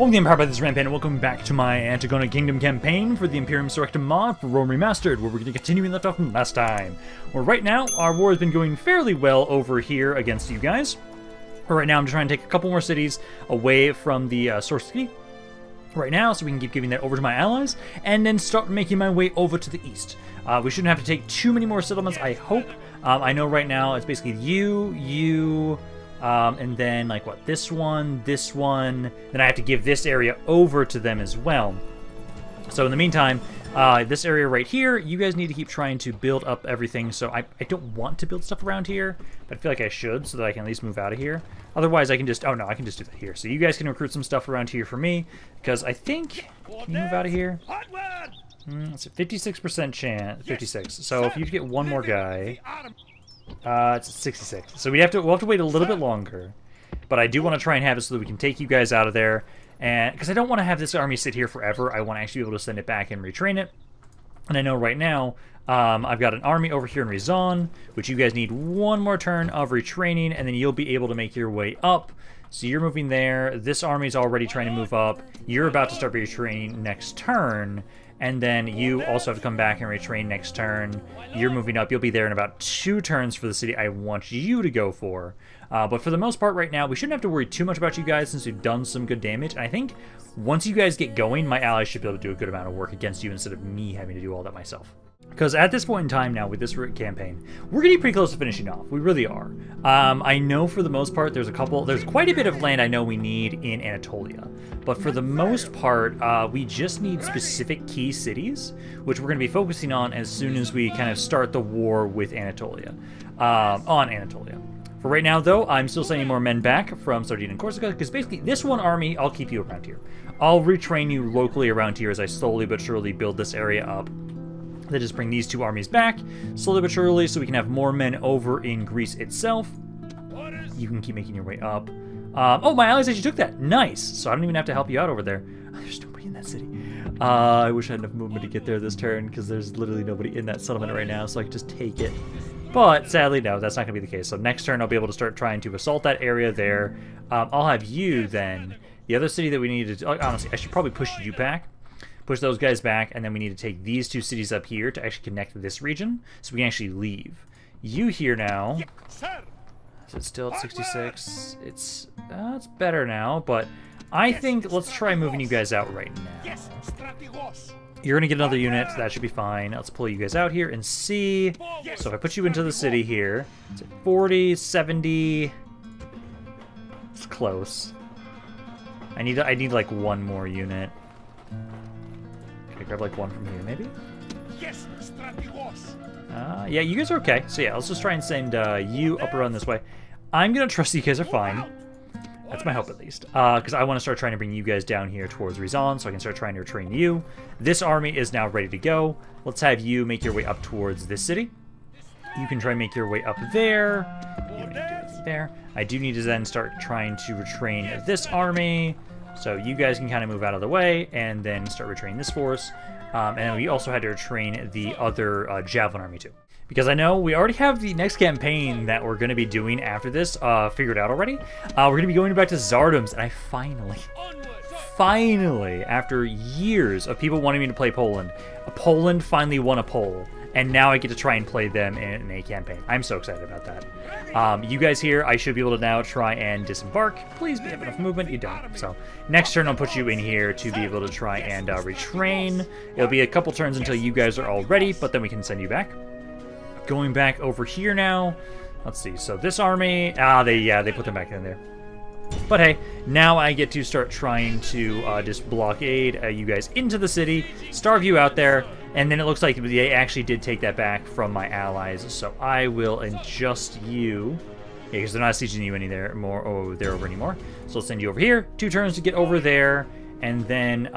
Welcome to the Empire by this Rampaned, and welcome back to my Antigonid Kingdom campaign for the Imperium Surrectum mod for Rome Remastered, where we're going to continue left off from last time. Where right now, our war has been going fairly well over here against you guys. But right now, I'm just trying to take a couple more cities away from the source city right now, so we can keep giving that over to my allies, and then start making my way over to the east. We shouldn't have to take too many more settlements, I hope. I know right now it's basically you, and then, like, what, this one, then I have to give this area over to them as well. So in the meantime, this area right here, you guys need to keep trying to build up everything. So I don't want to build stuff around here, but I feel like I should, so that I can at least move out of here. Otherwise, I can just, oh no, I can just do that here. So you guys can recruit some stuff around here for me, because I think, can you move out of here? It's a 56% chance, 56. So if you get one more guy, it's 66. So we'll have to wait a little bit longer, but I do want to try and have it so that we can take you guys out of there, and because I don't want to have this army sit here forever. I want to actually be able to send it back and retrain it. And I know right now I've got an army over here in Rizon, which you guys need one more turn of retraining, and then you'll be able to make your way up. So you're moving there. This army's already trying to move up. You're about to start retraining next turn. And then you also have to come back and retrain next turn. You're moving up. You'll be there in about 2 turns for the city I want you to go for. But for the most part right now, we shouldn't have to worry too much about you guys since we've done some good damage. And I think once you guys get going, my allies should be able to do a good amount of work against you instead of me having to do all that myself. Because at this point in time now with this campaign, we're getting pretty close to finishing off. We really are. I know for the most part there's quite a bit of land I know we need in Anatolia. But for the most part, we just need specific key cities, which we're going to be focusing on as soon as we kind of start the war with Anatolia, on Anatolia. For right now, though, I'm still sending more men back from Sardinia and Corsica, because basically this one army, I'll keep you around here. I'll retrain you locally around here as I slowly but surely build this area up. Then just bring these 2 armies back, slowly but surely, so we can have more men over in Greece itself. You can keep making your way up. Oh, my allies actually took that. Nice. So I don't even have to help you out over there. There's nobody in that city. I wish I had enough movement to get there this turn, because there's literally nobody in that settlement right now, so I could just take it. But sadly, no, that's not going to be the case. So next turn, I'll be able to start trying to assault that area there. I'll have you then. The other city that we need to... honestly, I should probably push you back. Push those guys back, and then we need to take these 2 cities up here to actually connect this region, so we can actually leave. You here now. Is it still at 66? It's better now, but I think let's try moving you guys out right now. You're gonna get another unit, that should be fine. Let's pull you guys out here and see. So if I put you into the city here, it's at 40, 70. It's close. I need like 1 more unit. Can I grab like 1 from here, maybe? Yeah, you guys are okay. So yeah, let's just try and send you up around this way. I'm gonna trust you guys are fine. That's my hope, at least. Because I want to start trying to bring you guys down here towards Rizon, so I can start trying to retrain you. This army is now ready to go. Let's have you make your way up towards this city. You can try and make your way up there. You don't need to do it there. I do need to then start trying to retrain this army. So you guys can kind of move out of the way and then start retraining this force. And we also had to retrain the other Javelin army too. Because I know we already have the next campaign that we're going to be doing after this figured out already. We're going to be going back to Zardoms, and I finally, after years of people wanting me to play Poland, Poland finally won a poll. And now I get to try and play them in a campaign. I'm so excited about that. You guys here, I should be able to now try and disembark. Please have enough movement. You don't. So next turn, I'll put you in here to be able to try and retrain. It'll be a couple turns until you guys are all ready, but then we can send you back. Going back over here now. Let's see. So this army, they put them back in there. But hey, now I get to start trying to just blockade you guys into the city, starve you out there, and then it looks like they actually did take that back from my allies. So I will adjust you, because they're not sieging you there over anymore. So I'll send you over here, 2 turns to get over there, and then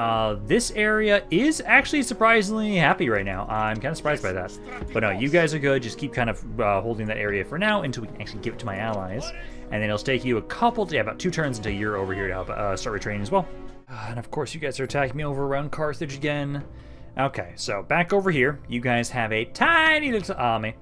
this area is actually surprisingly happy right now. I'm kind of surprised by that. But no, you guys are good. Just keep kind of holding that area for now until we can actually give it to my allies. And then it'll take you about 2 turns until you're over here to help start retraining as well. And of course, you guys are attacking me over around Carthage again. Okay, so back over here, you guys have a tiny little army.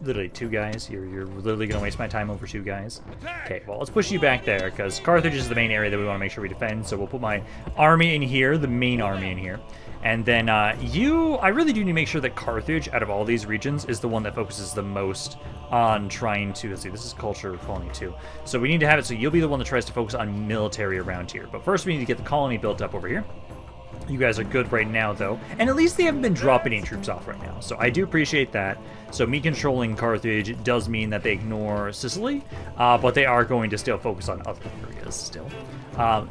Literally 2 guys. You're literally going to waste my time over 2 guys. Okay, well, let's push you back there, because Carthage is the main area that we want to make sure we defend, so we'll put my army in here, the main army in here. And then I really do need to make sure that Carthage, out of all these regions, is the one that focuses the most on trying to, let's see, this is culture colony 2. So we need to have it so you'll be the one that tries to focus on military around here. But first we need to get the colony built up over here. You guys are good right now, though. And at least they haven't been dropping any troops off right now. So I do appreciate that. So me controlling Carthage does mean that they ignore Sicily, but they are going to still focus on other areas still.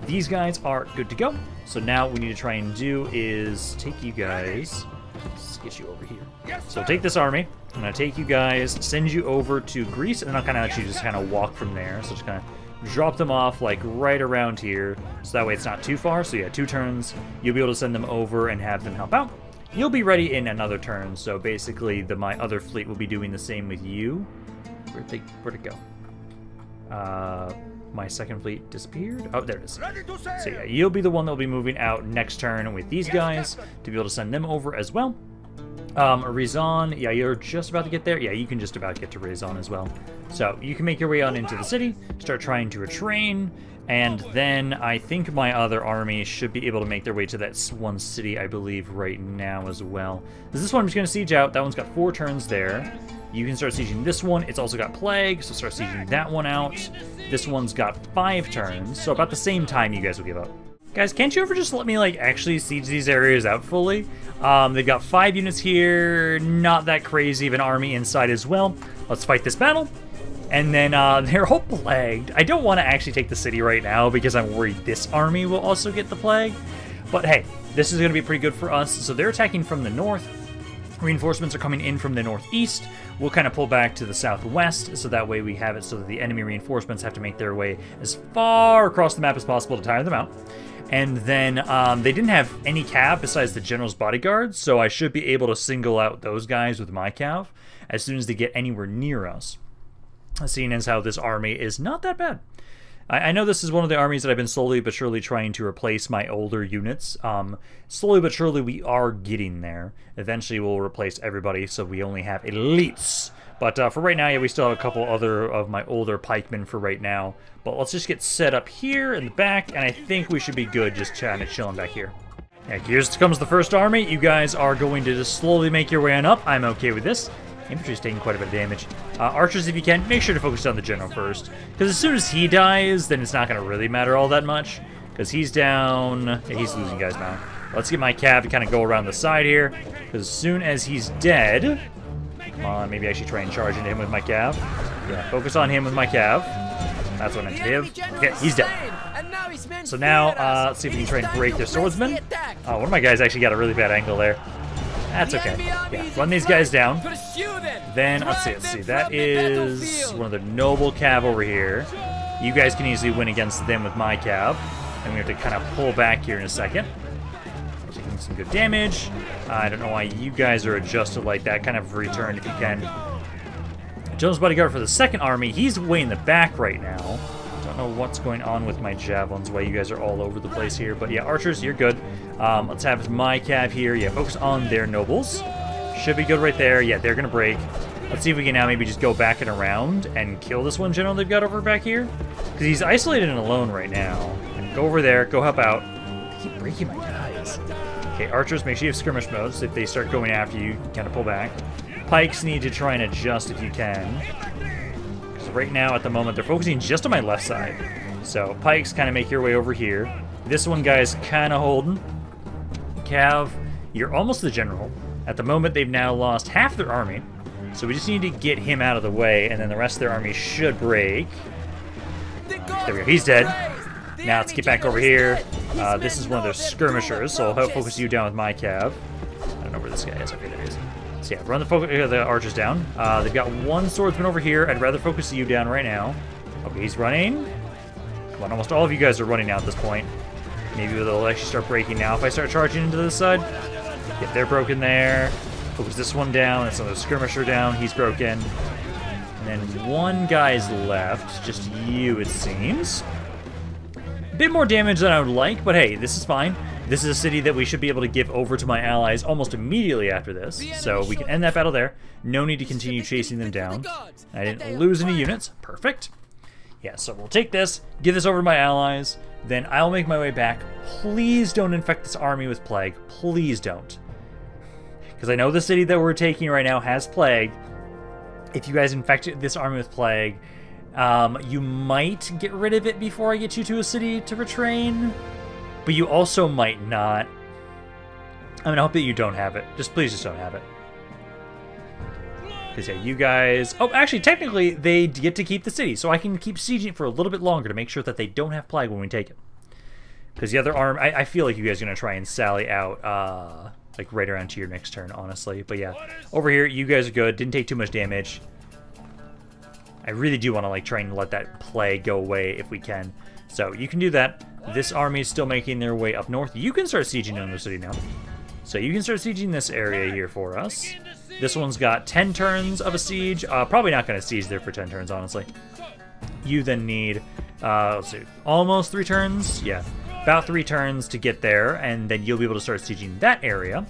These guys are good to go. So now what we need to try and do is take you guys. Let's get you over here. So take this army. I'm going to take you guys, send you over to Greece, and then I'll kind of let you just kind of walk from there. So just kind of drop them off like right around here, so that way it's not too far. So yeah, 2 turns, you'll be able to send them over and have them help out. You'll be ready in another turn, so basically my other fleet will be doing the same with you. Where'd it go? My second fleet disappeared. Oh, there it is. So yeah, you'll be the one that will be moving out next turn with these guys to be able to send them over as well. Rizon, yeah, you're just about to get there. Yeah, you can just about get to Rizon as well. So you can make your way on into the city, start trying to retrain, and then I think my other army should be able to make their way to that one city, I believe, right now as well. This one I'm just going to siege out. That one's got 4 turns there. You can start sieging this one. It's also got plague, so start sieging that one out. This one's got 5 turns, so about the same time you guys will give up. Guys, can't you ever just let me, like, actually siege these areas out fully? They've got 5 units here, not that crazy of an army inside as well. Let's fight this battle. And then they're all plagued. I don't want to actually take the city right now because I'm worried this army will also get the plague. But hey, this is going to be pretty good for us. So they're attacking from the north. Reinforcements are coming in from the northeast. We'll kind of pull back to the southwest, so that way we have it so that the enemy reinforcements have to make their way as far across the map as possible to tire them out. And then they didn't have any cav besides the general's bodyguards, so I should be able to single out those guys with my cav as soon as they get anywhere near us. Seeing as how this army is not that bad. I know this is one of the armies that I've been slowly but surely trying to replace my older units. Slowly but surely we are getting there. Eventually we'll replace everybody so we only have elites. But for right now, yeah, we still have a couple other of my older pikemen for right now. But let's just get set up here in the back, and I think we should be good just kind of chilling back here. Yeah, here comes the first army. You guys are going to just slowly make your way on up. I'm okay with this. Infantry's taking quite a bit of damage. Archers, if you can, make sure to focus on the general first. Because as soon as he dies, then it's not going to really matter all that much. Because he's down. Yeah, he's losing guys now. Let's get my cav to kind of go around the side here. Because as soon as he's dead... Come on, maybe I should try and charge into him with my cav. Yeah, focus on him with my cav. That's what I meant to do. Okay, he's dead. So now, let's see if we can try and break their swordsmen. One of my guys actually got a really bad angle there. That's okay. Yeah, run these guys down. Then, let's see. That is one of the noble cav over here. You guys can easily win against them with my cav. And we have to kind of pull back here in a second. We're taking some good damage. I don't know why you guys are adjusted like that. Kind of return if you can. Jones bodyguard for the second army. He's way in the back right now. Don't know what's going on with my javelins, why you guys are all over the place here. But yeah, archers, you're good. Let's have my cav here. Yeah, focus on their nobles. Should be good right there. Yeah, they're going to break. Let's see if we can now maybe just go back and around and kill this one general they've got over back here. Because he's isolated and alone right now. And go over there, go help out. They keep breaking my guys. Okay, archers, make sure you have skirmish mode, so if they start going after you, you can kind of pull back. Pikes need to try and adjust if you can. Because right now, at the moment, they're focusing just on my left side. So, pikes kind of make your way over here. This one, guys, kind of holding. Cav, you're almost the general. At the moment, they've now lost half their army. So we just need to get him out of the way, and then the rest of their army should break. There we go, he's dead. Now let's get back over here. This is one of their skirmishers, so I'll focus you down with my cav. I don't know where this guy is. Okay, there he is. So yeah, run the archers down. They've got one swordsman over here. I'd rather focus you down right now. Okay, he's running. Come on, almost all of you guys are running now at this point. Maybe they'll actually start breaking now if I start charging into this side. Yep, they're broken there. Focus this one down. That's another skirmisher down. He's broken. And then one guy's left. Just you, it seems. A bit more damage than I would like, but hey, this is fine. This is a city that we should be able to give over to my allies almost immediately after this, so we can end that battle there. No need to continue chasing them down. I didn't lose any units. Perfect. Yeah, so we'll take this, give this over to my allies, then I'll make my way back. Please don't infect this army with plague. Please don't. Because I know the city that we're taking right now has plague. If you guys infect this army with plague, you might get rid of it before I get you to a city to retrain. But you also might not. I hope that you don't have it. Please just don't have it. Because, yeah, you guys... Oh, actually, technically, they get to keep the city. So I can keep sieging it for a little bit longer to make sure that they don't have plague when we take it. Because the other arm... I feel like you guys are going to try and sally out, like, right around to your next turn, honestly. But, yeah, over here, you guys are good. Didn't take too much damage. I really do want to, like, try and let that plague go away if we can. So, you can do that. This army is still making their way up north. You can start sieging on the city now. So you can start sieging this area here for us. This one's got 10 turns of a siege. Probably not going to siege there for 10 turns, honestly. You then need, let's see, almost 3 turns? Yeah, about 3 turns to get there, and then you'll be able to start sieging that area.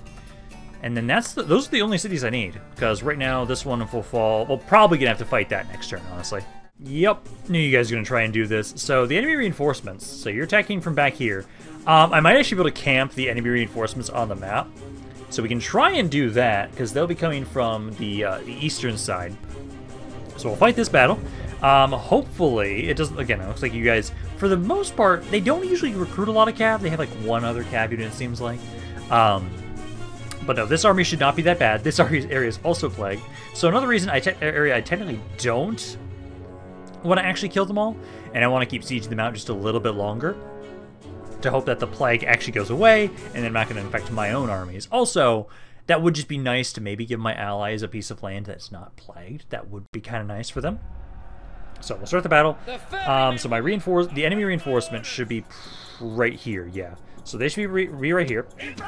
And then those are the only cities I need, because right now this one will fall. We're probably going to have to fight that next turn, honestly. Yep, knew you guys were going to try and do this. So the enemy reinforcements, so you're attacking from back here. I might actually be able to camp the enemy reinforcements on the map. So we can try and do that, because they'll be coming from the eastern side. So we'll fight this battle. Hopefully, it doesn't, again, it looks like you guys, for the most part, they don't usually recruit a lot of cav. They have like one other cav unit, it seems like. But no, this army should not be that bad. This area is also plagued. So another reason I technically don't want to actually kill them all, and I want to keep sieging them out just a little bit longer to hope that the plague actually goes away, and then I'm not going to infect my own armies. Also, that would just be nice to maybe give my allies a piece of land that's not plagued. That would be kind of nice for them. So we'll start the battle. So the enemy reinforcement should be right here, yeah. So they should be right here.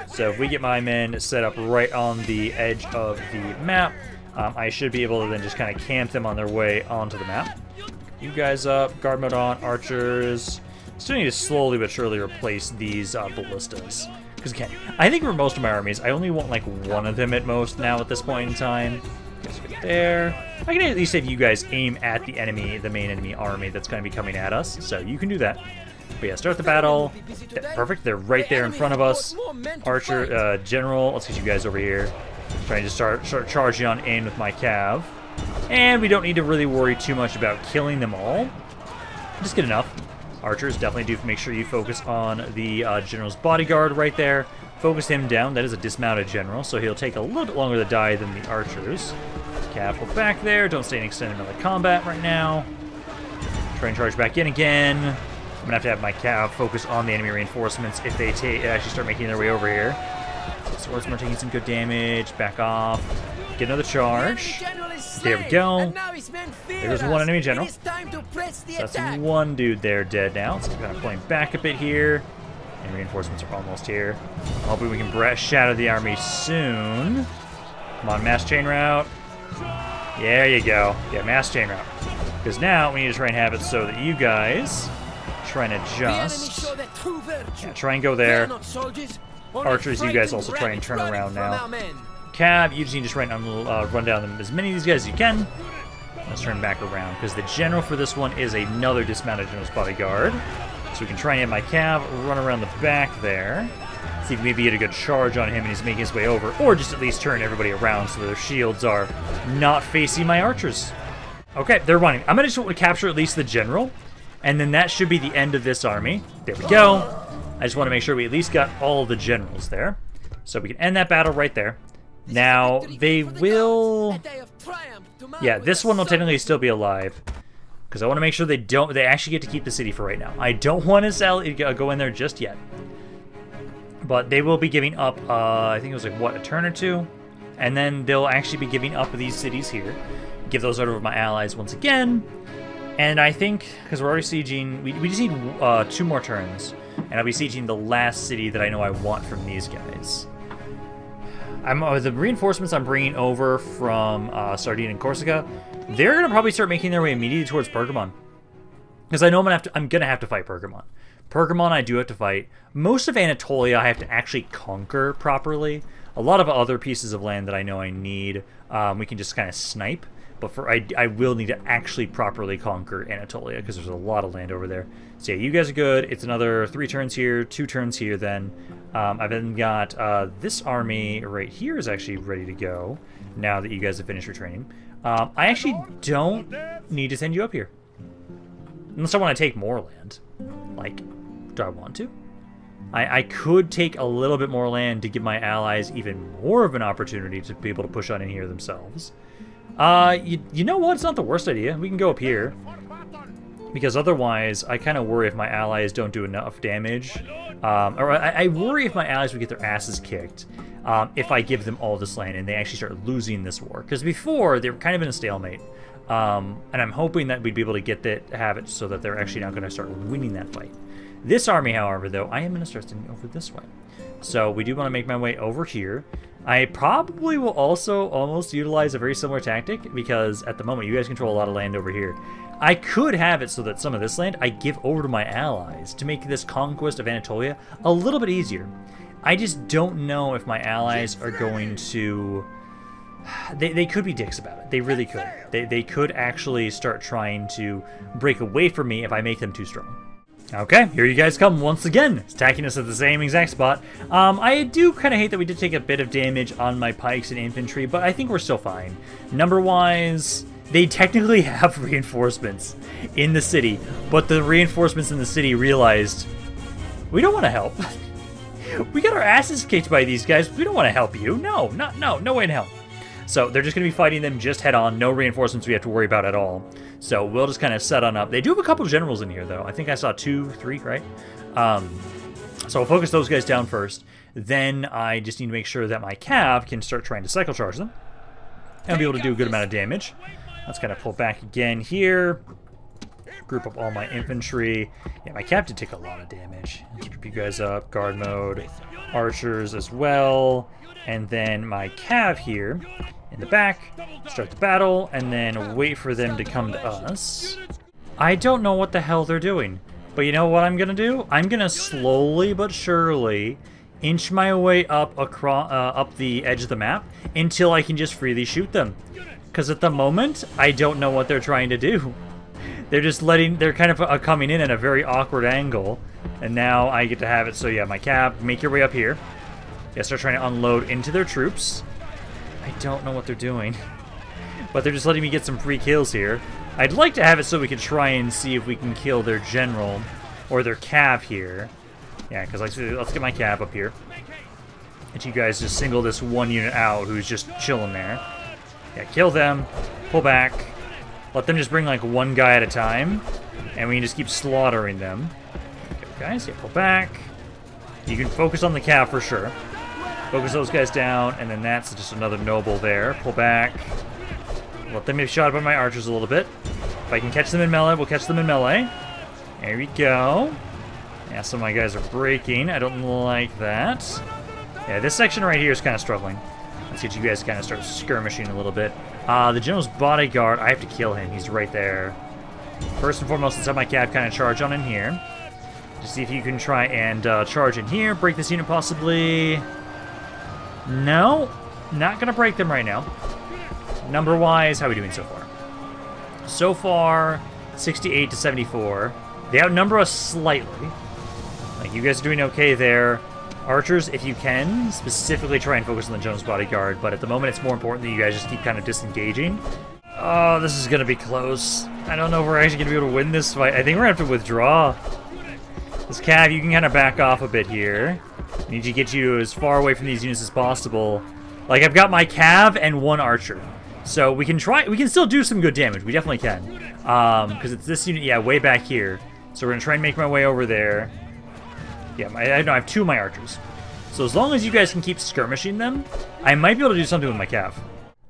So if we get my men set up right on the edge of the map, I should be able to then just kind of camp them on their way onto the map. You guys up, guard mode on, archers. Still need to slowly but surely replace these ballistas. Because again, I think for most of my armies, I only want like one of them at most now at this point in time. Guys get there. I can at least have you guys aim at the enemy, the main enemy army that's going to be coming at us. So you can do that. But yeah, start the battle. Perfect, they're right there in front of us. Archer, general, let's get you guys over here. Trying to start charging on in with my cav. And we don't need to really worry too much about killing them all. Just get enough. Archers, definitely do make sure you focus on the general's bodyguard right there. Focus him down. That is a dismounted general, so he'll take a little bit longer to die than the archers. Cav, hold back there. Don't stay in extended melee combat right now. Try and charge back in again. I'm going to have my cav focus on the enemy reinforcements if they actually start making their way over here. Swordsmen are taking some good damage. Back off. Get another charge. There we go. There's one enemy general. So that's one dude there dead now. So we're kind of pulling back a bit here. And reinforcements are almost here. Hopefully we can shatter the army soon. Come on, mass chain route. There you go. Yeah, mass chain route. Because now we need to try and have it so that you guys try and adjust. Yeah, try and go there. Archers, you guys also try and turn around now. Cav, you just need to try and run down them as many of these guys as you can. Let's turn back around, because the general for this one is another dismounted general's bodyguard. So we can try and have my cav run around the back there. See if maybe get a good charge on him and he's making his way over. Or just at least turn everybody around so their shields are not facing my archers. Okay, they're running. I'm going to just capture at least the general. And then that should be the end of this army. There we go. I just want to make sure we at least got all the generals there. So we can end that battle right there. Now, they will... Yeah, this one will technically still be alive. Because I want to make sure they actually get to keep the city for right now. I don't want to go in there just yet. But they will be giving up, I think it was like, what, a turn or two? And then they'll actually be giving up these cities here. Give those over to my allies once again. And I think, because we're already sieging, we just need 2 more turns. And I'll be sieging the last city that I know I want from these guys. The reinforcements I'm bringing over from Sardinia and Corsica, they're going to probably start making their way immediately towards Pergamon. Because I know I'm gonna have to fight Pergamon. Pergamon I do have to fight. Most of Anatolia I have to actually conquer properly. A lot of other pieces of land that I know I need, we can just kind of snipe. But I will need to actually properly conquer Anatolia, because there's a lot of land over there. So yeah, you guys are good. It's another 3 turns here, 2 turns here then. I've then got this army right here is actually ready to go, now that you guys have finished your training. I actually don't need to send you up here. Unless I want to take more land. Like, do I want to? I could take a little bit more land to give my allies even more of an opportunity to be able to push on in here themselves. You know what? It's not the worst idea. We can go up here. Because otherwise, I kind of worry if my allies don't do enough damage. Or I worry if my allies would get their asses kicked if I give them all this land and they actually start losing this war. Because before, they were kind of in a stalemate. And I'm hoping that we'd be able to get that, have it so that they're actually now going to start winning that fight. This army, however, though, I am going to start sending over this way. So we do want to make my way over here. I probably will also almost utilize a very similar tactic, because at the moment you guys control a lot of land over here. I could have it so that some of this land I give over to my allies to make this conquest of Anatolia a little bit easier. I just don't know if my allies are going to... They could be dicks about it. They really could. They could actually start trying to break away from me if I make them too strong. Okay, here you guys come once again, attacking us at the same exact spot. I do kind of hate that we did take a bit of damage on my pikes and infantry, but I think we're still fine. Number-wise, they technically have reinforcements in the city, but the reinforcements in the city realized, we don't want to help. We got our asses kicked by these guys. We don't want to help you. No way in hell. So they're just going to be fighting them just head-on. No reinforcements we have to worry about at all. So we'll just kind of set on up. They do have a couple of generals in here, though. I think I saw 2, 3, right? So I'll focus those guys down first. Then I just need to make sure that my cav can start trying to cycle charge them. And be able to do a good amount of damage. Let's kind of pull back again here. Group up all my infantry. Yeah, my cav did take a lot of damage. Let's group you guys up. Guard mode. Archers as well. And then my cav here in the back, start the battle, and then wait for them to come to us. I don't know what the hell they're doing, but you know what I'm gonna do? I'm gonna slowly but surely inch my way up across up the edge of the map until I can just freely shoot them. Because at the moment, I don't know what they're trying to do. They're kind of coming in at a very awkward angle, and now I get to have it. So yeah, my cav, make your way up here. Yeah, start trying to unload into their troops. I don't know what they're doing, but they're just letting me get some free kills here. I'd like to have it so we can try and see if we can kill their general or their cav here. Yeah, because let's get my cav up here. And you guys just single this one unit out who's just chilling there. Yeah, kill them, pull back, let them just bring like one guy at a time, and we can just keep slaughtering them. Okay, guys, yeah, pull back. You can focus on the cav for sure. Focus those guys down, and then that's just another noble there. Pull back. Let them be shot by my archers a little bit. If I can catch them in melee, we'll catch them in melee. There we go. Yeah, some of my guys are breaking. I don't like that. Yeah, this section right here is kind of struggling. Let's get you guys to kind of start skirmishing a little bit. The general's bodyguard, I have to kill him. He's right there. First and foremost, let's have my cav kind of charge on in here. Just see if you can try and charge in here. Break this unit possibly. No, not going to break them right now. Number-wise, how are we doing so far? So far, 68 to 74. They outnumber us slightly. Like, you guys are doing okay there. Archers, if you can, specifically try and focus on the Jones bodyguard, but at the moment it's more important that you guys just keep kind of disengaging. Oh, this is going to be close. I don't know if we're actually going to be able to win this fight. I think we're going to have to withdraw. This cav, you can kind of back off a bit here. I need to get you as far away from these units as possible. Like, I've got my cav and one archer. So we can still do some good damage. We definitely can. Because it's this unit, yeah, way back here. So we're going to try and make my way over there. Yeah, I have 2 of my archers. So as long as you guys can keep skirmishing them, I might be able to do something with my cav.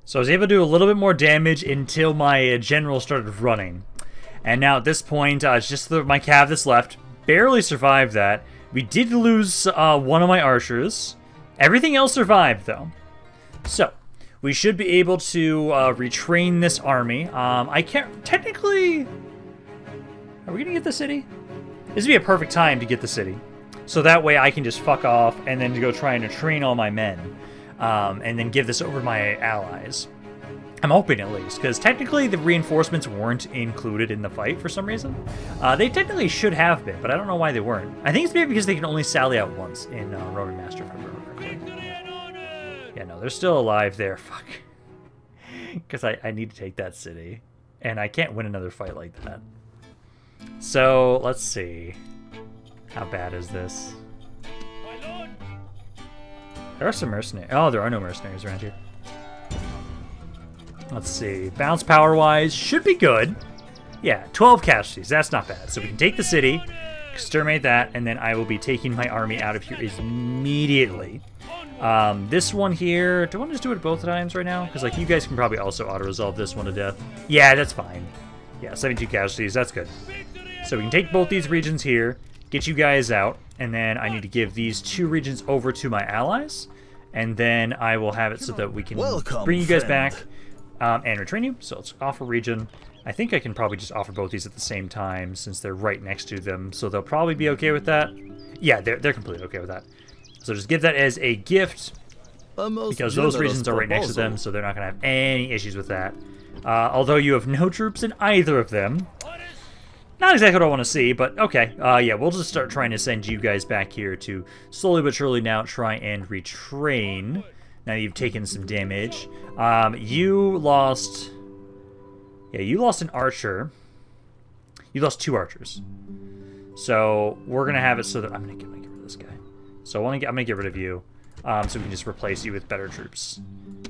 So I was able to do a little bit more damage until my general started running. And now at this point, it's just my cav that's left. Barely survived that. We did lose one of my archers. Everything else survived, though. So, we should be able to retrain this army. I can't... Technically... Are we going to get the city? This would be a perfect time to get the city. So that way I can just fuck off and then go trying to train all my men. And then give this over to my allies. I'm hoping at least, because technically the reinforcements weren't included in the fight for some reason. They technically should have been, but I don't know why they weren't. I think it's maybe because they can only sally out once in Rome Remastered, if I remember correctly. Yeah, no, they're still alive there. Fuck. Because I need to take that city. And I can't win another fight like that. So, let's see. How bad is this? There are some mercenaries. Oh, there are no mercenaries around here. Let's see. Bounce power-wise should be good. Yeah, 12 casualties. That's not bad. So we can take the city, exterminate that, and then I will be taking my army out of here immediately. This one here, do I want to just do it both times right now? Because like you guys can probably also auto-resolve this one to death. Yeah, that's fine. Yeah, 72 casualties. That's good. So we can take both these regions here, get you guys out, and then I need to give these 2 regions over to my allies, and then I will have it so that we can bring you guys back and retrain you. So let's offer region. I think I can probably just offer both these at the same time since they're right next to them, so they'll probably be okay with that. Yeah, they're completely okay with that. So just give that as a gift, because those regions are right next to them, so they're not going to have any issues with that. Although you have no troops in either of them. Not exactly what I want to see, but okay. Yeah, we'll just start trying to send you guys back here to slowly but surely now try and retrain. Now you've taken some damage. You lost... Yeah, you lost an archer. You lost 2 archers. So we're going to have it so that... I'm going to get rid of this guy. So I'm going to get rid of you. So we can just replace you with better troops.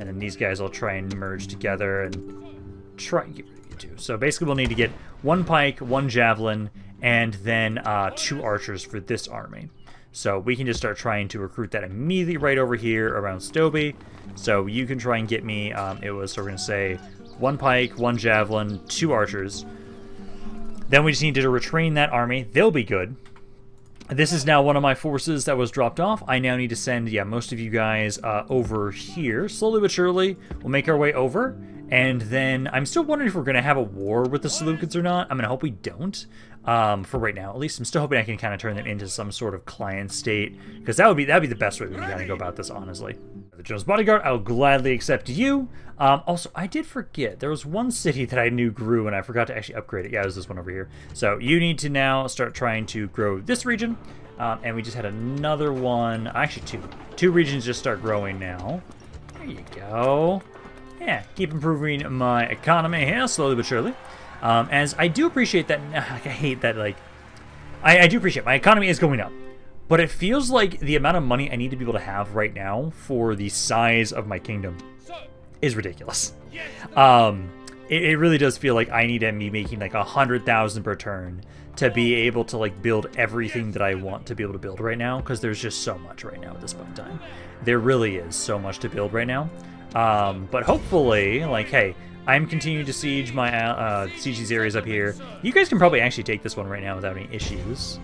And then these guys will try and merge together and try and get rid of you too. So basically we'll need to get 1 pike, 1 javelin, and then 2 archers for this army. So we can just start trying to recruit that immediately right over here around Stoby. So you can try and get me, so we're going to say 1 pike, 1 javelin, 2 archers. Then we just need to retrain that army. They'll be good. This is now one of my forces that was dropped off. I now need to send, yeah, most of you guys over here. Slowly but surely, we'll make our way over. And then I'm still wondering if we're going to have a war with the Seleucids or not. I'm going to hope we don't. For right now, at least. I'm still hoping I can kind of turn them into some sort of client state. Because that'd be the best way we can kind of go about this, honestly. The Jones Bodyguard, I'll gladly accept you. Also, I did forget. There was one city that I knew grew, and I forgot to actually upgrade it. Yeah, it was this one over here. So you need to now start trying to grow this region. And we just had another one. Actually, 2. 2 regions just start growing now. There you go. Yeah, keep improving my economy here, slowly but surely. As I do appreciate that, I hate that, like, I do appreciate my economy is going up. But it feels like the amount of money I need to be able to have right now for the size of my kingdom is ridiculous. It really does feel like I need to be making like 100,000 per turn to be able to like build everything that I want to be able to build right now, because there's just so much right now at this point in time. There really is so much to build right now. But hopefully, like, hey, I'm continuing to siege my siege these areas up here. You guys can probably actually take this one right now without any issues.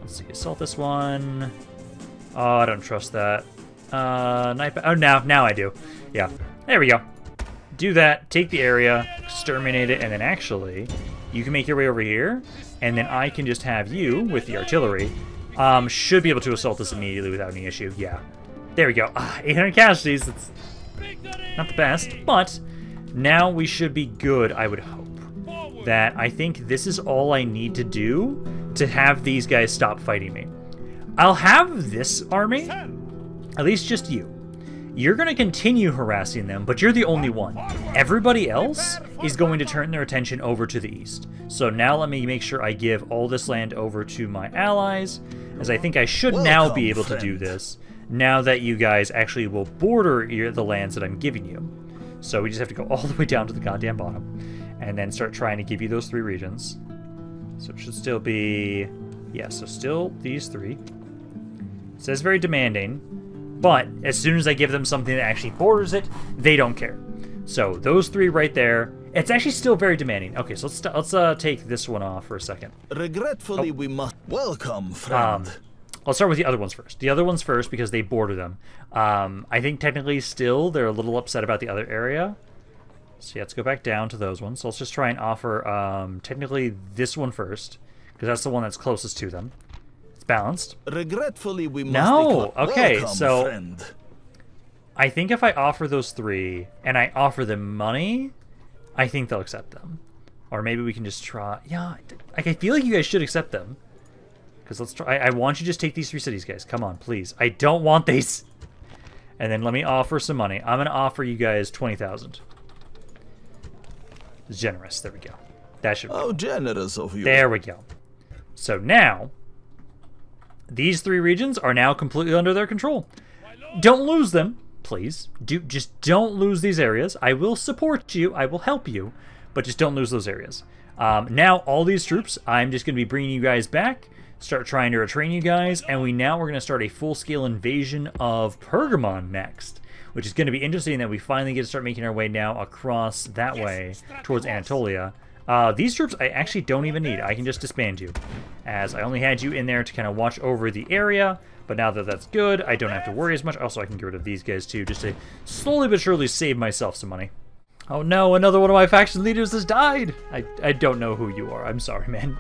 Let's see, assault this one. Oh, I don't trust that. Oh, now I do. Yeah, there we go. Do that, take the area, exterminate it, and then actually, you can make your way over here, and then I can just have you, with the artillery, should be able to assault this immediately without any issue. Yeah, there we go. 800 casualties, that's not the best, but now we should be good, I would hope. That I think this is all I need to do to have these guys stop fighting me. I'll have this army, at least just you. You're going to continue harassing them, but you're the only one. Everybody else is going to turn their attention over to the east. So now let me make sure I give all this land over to my allies, as I think I should now be able to do this, now that you guys actually will border the lands that I'm giving you. So we just have to go all the way down to the goddamn bottom, and then start trying to give you those 3 regions. So it should still be... Yeah, so still these 3. It says very demanding, but as soon as I give them something that actually borders it, they don't care. So those 3 right there, it's actually still very demanding. Okay, so let's take this one off for a second. Regretfully, we must welcome, friend. I'll start with the other ones first. The other ones first because they border them. I think technically still they're a little upset about the other area. So yeah, let's go back down to those ones. So let's just try and offer technically this one first, because that's the one that's closest to them. It's balanced. Regretfully, we must No! Okay, welcome, so friend. I think if I offer those 3 and I offer them money, I think they'll accept them. Or maybe we can just try. Yeah, I feel like you guys should accept them. Because let's try. I want you to just take these 3 cities, guys. Come on, please. I don't want these. And then let me offer some money. I'm going to offer you guys 20,000. Generous. There we go. That should. How generous of you. There we go. So now, these 3 regions are now completely under their control. Don't lose them, please. Just don't lose these areas. I will support you. I will help you. But just don't lose those areas. Now, all these troops, I'm just going to be bringing you guys back, start trying to retrain you guys, and we're going to start a full-scale invasion of Pergamon next, which is going to be interesting that we finally get to start making our way now across that way towards Anatolia. These troops I actually don't even need. I can just disband you, as I only had you in there to kind of watch over the area, but now that that's good, I don't have to worry as much. Also, I can get rid of these guys too, just to slowly but surely save myself some money. Oh no, another one of my faction leaders has died! I don't know who you are. I'm sorry, man.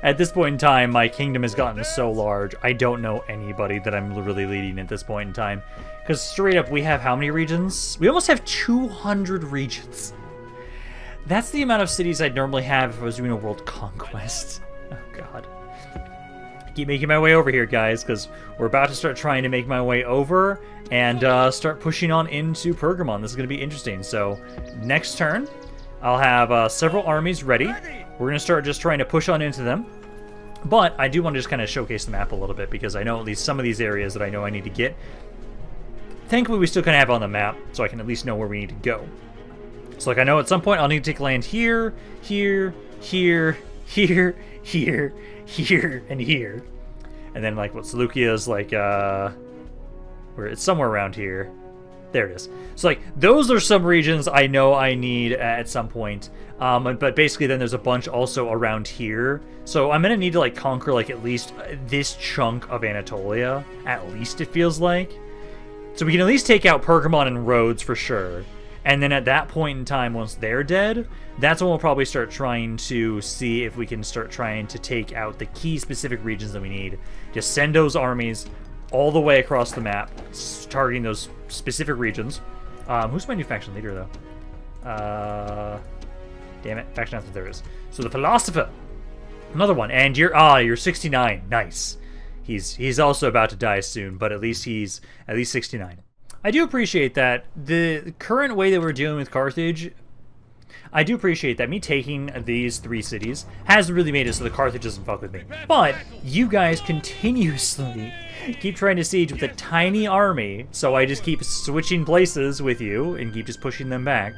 At this point in time, my kingdom has gotten so large, I don't know anybody that I'm really leading at this point in time. Because straight up, we have how many regions? We almost have 200 regions. That's the amount of cities I'd normally have if I was doing a world conquest. Oh god. I keep making my way over here, guys, because we're about to start trying to make my way over and start pushing on into Pergamon. This is going to be interesting. So next turn, I'll have several armies ready. We're going to start just trying to push on into them. But I do want to just kind of showcase the map a little bit, because I know at least some of these areas that I know I need to get. Thankfully, we still kind of have on the map, so I can at least know where we need to go. So like I know at some point I'll need to take land here, here, here, here, here, here, and here. And then like what Seleucia is like, where it's somewhere around here. There it is. So like those are some regions I know I need at some point. But basically then there's a bunch also around here. So I'm gonna need to like conquer like at least this chunk of Anatolia. At least it feels like. So we can at least take out Pergamon and Rhodes for sure. And then at that point in time, once they're dead, that's when we'll probably start trying to see if we can start trying to take out the key specific regions that we need. Just send those armies all the way across the map, targeting those specific regions. Who's my new faction leader, though? Damn it, faction after there is. So the Philosopher, another one, and you're 69. Nice. He's also about to die soon, but at least he's 69. I do appreciate that the current way that we're dealing with Carthage, I do appreciate that me taking these 3 cities has really made it so that Carthage doesn't fuck with me. But you guys continuously keep trying to siege with a tiny army, so I just keep switching places with you and keep just pushing them back.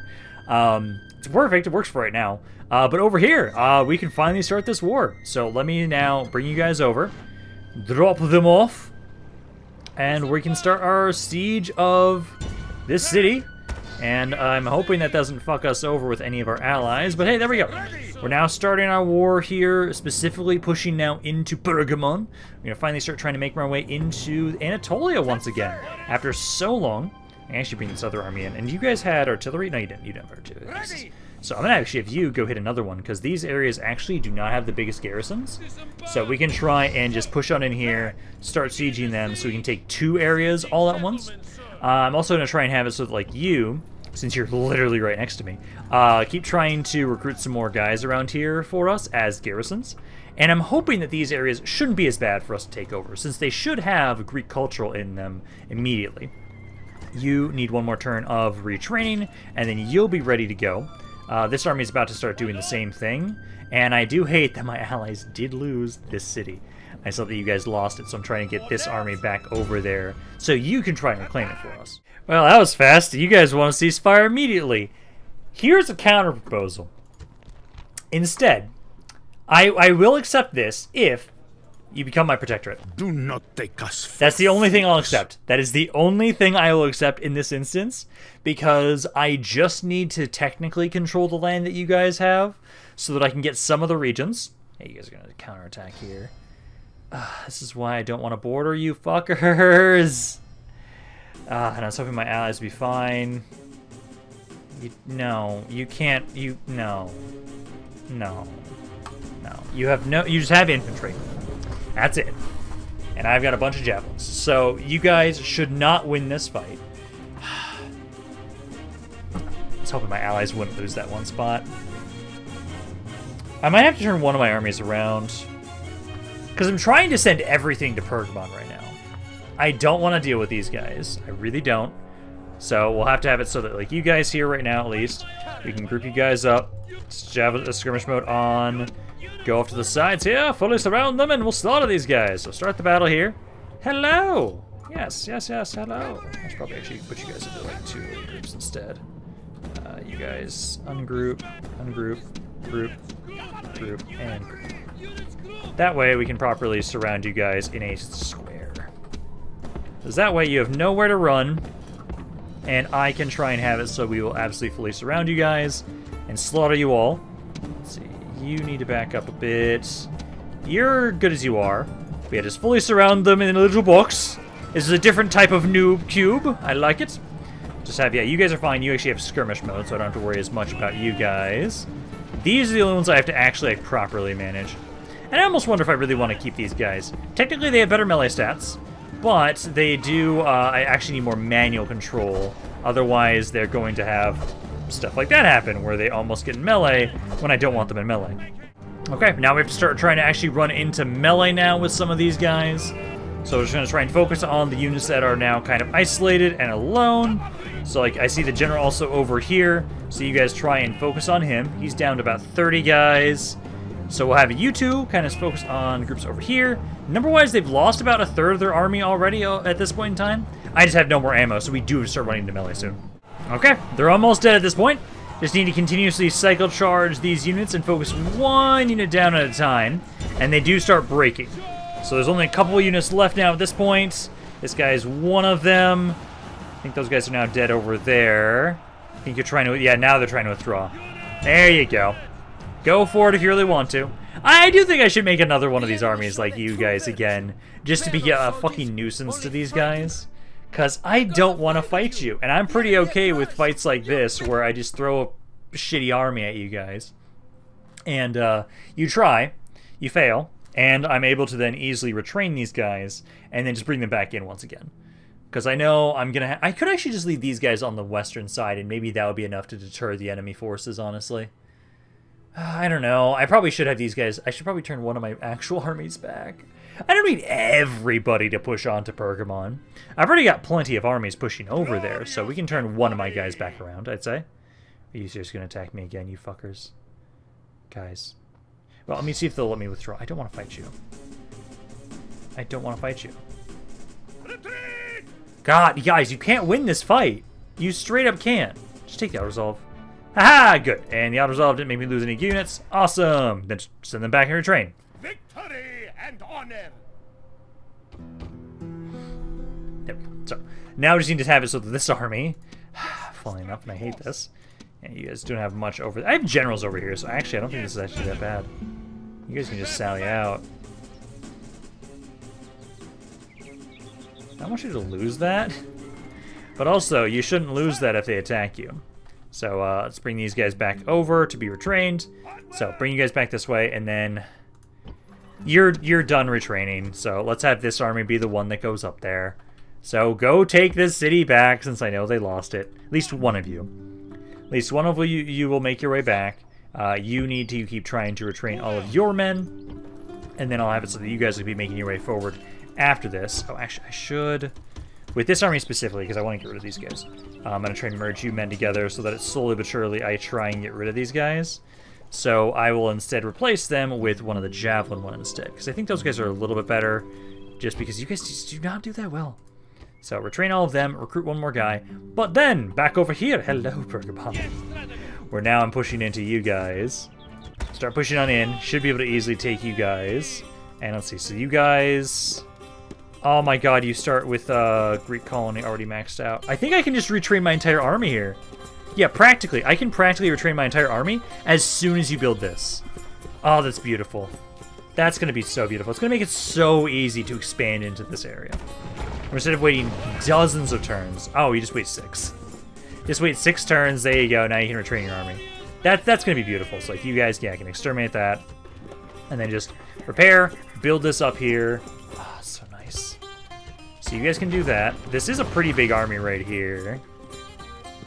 It's perfect, it works for right now. But over here, we can finally start this war. So let me now bring you guys over, drop them off, and we can start our siege of this city. And I'm hoping that doesn't fuck us over with any of our allies. But hey, there we go. We're now starting our war here, specifically pushing now into Pergamon. We're going to finally start trying to make our way into Anatolia once again. After so long, I actually bring this other army in. And you guys had artillery? No, you didn't. You didn't have artillery. So I'm going to actually have you go hit another one, because these areas actually do not have the biggest garrisons. So we can try and just push on in here, start sieging them, so we can take 2 areas all at once. I'm also going to try and have it so that, like, you, since you're literally right next to me, keep trying to recruit some more guys around here for us as garrisons. And I'm hoping that these areas shouldn't be as bad for us to take over, since they should have Greek cultural in them immediately. You need one more turn of retraining, and then you'll be ready to go. This army is about to start doing the same thing, and I do hate that my allies did lose this city. I saw that you guys lost it, so I'm trying to get this army back over there so you can try and reclaim it for us. Well, that was fast. You guys want to ceasefire immediately. Here's a counter proposal. Instead, I will accept this if you become my protectorate. Do not take us. That's the only thing I'll accept. That is the only thing I will accept in this instance, because I just need to technically control the land that you guys have so that I can get some of the regions. Hey, you guys are going to counterattack here. This is why I don't want to border you fuckers. And I was hoping my allies would be fine. No, you can't. No. No, you have no. You just have infantry. That's it. And I've got a bunch of javelins. So you guys should not win this fight. I was hoping my allies wouldn't lose that one spot. I might have to turn one of my armies around. Because I'm trying to send everything to Pergamon right now. I don't want to deal with these guys. I really don't. So we'll have to have it so that, like, you guys here right now at least, we can group you guys up. Skirmish mode on. Go off to the sides here, fully surround them, and we'll slaughter these guys. So start the battle here. Hello! Yes, yes, yes, hello. I should probably actually put you guys into, like, 2 groups instead. You guys ungroup, ungroup, group, group, and group. That way we can properly surround you guys in a square. Because that way you have nowhere to run, and I can try and have it so we will absolutely fully surround you guys and slaughter you all. Let's see. You need to back up a bit. You're good as you are. We just fully surround them in a little box. This is a different type of noob cube. I like it. Just have, yeah, you guys are fine. You actually have skirmish mode, so I don't have to worry as much about you guys. These are the only ones I have to actually, like, properly manage. And I almost wonder if I really want to keep these guys. Technically, they have better melee stats, but they do, I actually need more manual control. Otherwise, they're going to have stuff like that happen, where they almost get in melee when I don't want them in melee. Okay, now we have to start trying to actually run into melee now with some of these guys. So we're just going to try and focus on the units that are now kind of isolated and alone. So, like, I see the general also over here, so you guys try and focus on him. He's down to about 30 guys. So we'll have you two kind of focus on groups over here. Number-wise, they've lost about a third of their army already at this point in time. I just have no more ammo, so we do start running into melee soon. Okay, they're almost dead at this point. Just need to continuously cycle charge these units and focus one unit down at a time. And they do start breaking. So there's only a couple of units left now at this point. This guy's one of them. I think those guys are now dead over there. I think you're trying to, yeah, now they're trying to withdraw. There you go. Go for it if you really want to. I do think I should make another one of these armies like you guys again, just to be a fucking nuisance to these guys. Because I don't want to fight you, and I'm pretty okay with fights like this where I just throw a shitty army at you guys. And you try, you fail, and I'm able to then easily retrain these guys and then just bring them back in once again. Because I know I'm going to I could actually just leave these guys on the western side, and maybe that would be enough to deter the enemy forces, honestly. I don't know. I probably should have these guys. I should probably turn one of my actual armies back. I don't need everybody to push on to Pergamon. I've already got plenty of armies pushing over there, so we can turn one of my guys back around, I'd say. Are you just going to attack me again, you fuckers? Guys. Well, let me see if they'll let me withdraw. I don't want to fight you. I don't want to fight you. God, you guys, you can't win this fight. You straight up can't. Just take the auto-resolve. Haha, good. And the auto-resolve didn't make me lose any units. Awesome. Then send them back and retrain. Victory and honor. Yep. So now we just need to have it so that this army, falling up, and I hate this. And you guys don't have much over there. I have generals over here, so actually I don't think this is actually that bad. You guys can just sally out. I don't want you to lose that. But also, you shouldn't lose that if they attack you. So let's bring these guys back over to be retrained. So bring you guys back this way, and then you're done retraining. So let's have this army be the one that goes up there. So go take this city back, since I know they lost it. At least one of you. At least one of you will make your way back. You need to keep trying to retrain all of your men, and then I'll have it so that you guys will be making your way forward after this. Oh, actually, I should... With this army specifically, because I want to get rid of these guys, I'm going to try and merge you men together so that it's slowly but surely I try and get rid of these guys. So I will instead replace them with one of the Javelin one instead, because I think those guys are a little bit better, just because you guys just do not do that well. So retrain all of them, recruit one more guy, but then back over here. Hello, Pergamon. Where now I'm pushing into you guys. Start pushing on in. Should be able to easily take you guys. And let's see. So you guys... Oh my god, you start with Greek colony already maxed out. I think I can just retrain my entire army here. Yeah, practically. I can practically retrain my entire army as soon as you build this. Oh, that's beautiful. That's going to be so beautiful. It's going to make it so easy to expand into this area. Instead of waiting dozens of turns. Oh, you just wait 6. Just wait 6 turns. There you go. Now you can retrain your army. That's going to be beautiful. So like you guys, yeah, can exterminate that. And then just repair, build this up here. Ah, so nice. So you guys can do that. This is a pretty big army right here.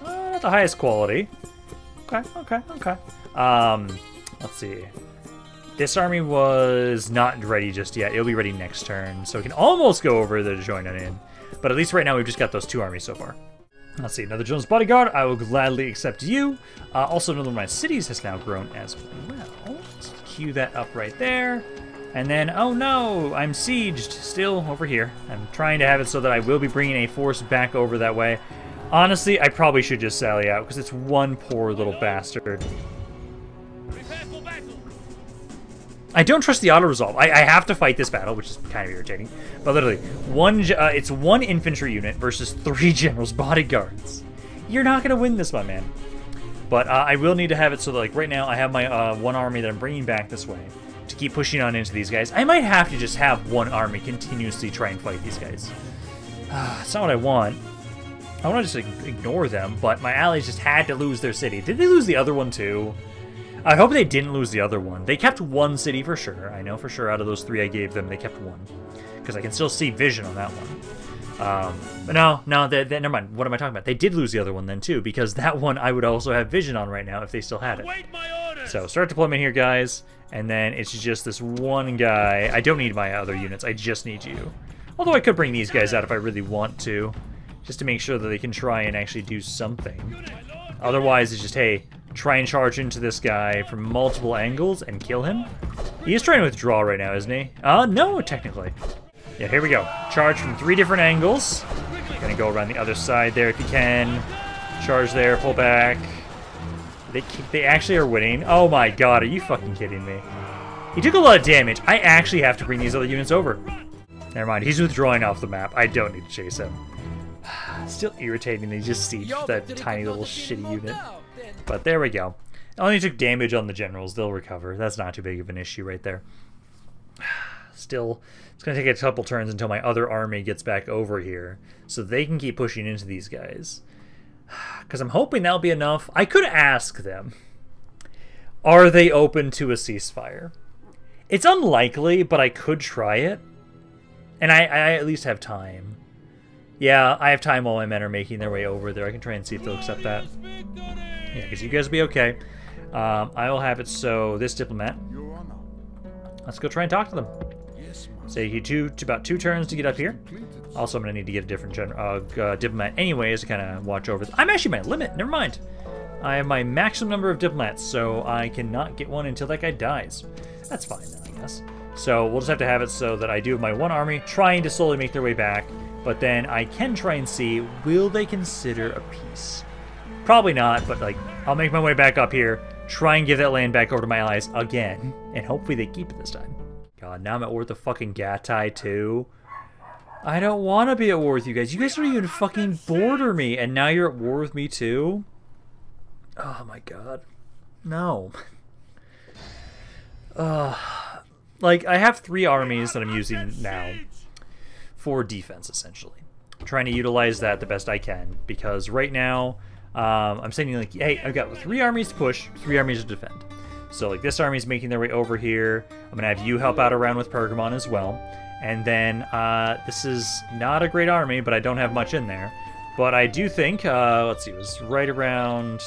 Not the highest quality. Okay. Let's see. This army was not ready just yet. It'll be ready next turn. So we can almost go over there to join it in. But at least right now we've just got those 2 armies so far. Let's see, another Jones Bodyguard. I will gladly accept you. Also, another one of my cities has now grown as well. Let's queue that up right there. And then, oh no, I'm sieged still over here. I'm trying to have it so that I will be bringing a force back over that way. Honestly, I probably should just sally out because it's one poor little bastard. I don't trust the auto-resolve. I have to fight this battle, which is kind of irritating. But literally, it's 1 infantry unit versus 3 generals' bodyguards. You're not going to win this, my man. But I will need to have it so that, like, right now I have my 1 army that I'm bringing back this way to keep pushing on into these guys. I might have to just have 1 army continuously try and fight these guys. That's not what I want. I want to just ignore them, but my allies just had to lose their city. Did they lose the other one, too? I hope they didn't lose the other one. They kept 1 city for sure. I know for sure out of those 3 I gave them, they kept 1. Because I can still see vision on that one. But no, never mind. What am I talking about? They did lose the other one then too, because that one I would also have vision on right now if they still had it. So start deployment here, guys. And then it's just this one guy. I don't need my other units. I just need you. Although I could bring these guys out if I really want to. Just to make sure that they can try and actually do something. Otherwise, it's just, hey, try and charge into this guy from multiple angles and kill him. He is trying to withdraw right now, isn't he? No, technically. Yeah, here we go. Charge from 3 different angles. Gonna go around the other side there if you can. Charge there, pull back. They actually are winning. Oh my god, are you fucking kidding me? He took a lot of damage. I actually have to bring these other units over. Never mind, he's withdrawing off the map. I don't need to chase him. Still irritating, they just sieged that tiny little shitty unit. But there we go. Only took damage on the generals. They'll recover. That's not too big of an issue right there. Still, it's going to take a couple turns until my other army gets back over here. So they can keep pushing into these guys. Because I'm hoping that'll be enough. I could ask them. Are they open to a ceasefire? It's unlikely, but I could try it. And I at least have time. Yeah, I have time while my men are making their way over there. I can try and see if they'll accept that. Yeah, because you guys will be okay. I will have it so this diplomat. Let's go try and talk to them. Say he about 2 turns to get up here. Also, I'm going to need to get a different diplomat anyways to kind of watch over. I'm actually my limit. Never mind. I have my maximum number of diplomats, so I cannot get one until that guy dies. That's fine then, I guess. So we'll just have to have it so that I do have my 1 army trying to slowly make their way back. But then I can try and see, will they consider a peace? Probably not, but like, I'll make my way back up here, try and give that land back over to my allies again, and hopefully they keep it this time. God, now I'm at war with the fucking Gatai too. I don't want to be at war with you guys. You guys don't even fucking border me, and now you're at war with me too? Oh my god. No. Like, I have 3 armies that I'm using now. For defense, essentially. I'm trying to utilize that the best I can, because right now, I'm saying, like, hey, I've got 3 armies to push, 3 armies to defend. So, like, this army's making their way over here. I'm going to have you help out around with Pergamon as well. And then, this is not a great army, but I don't have much in there. But I do think, let's see, it was right around...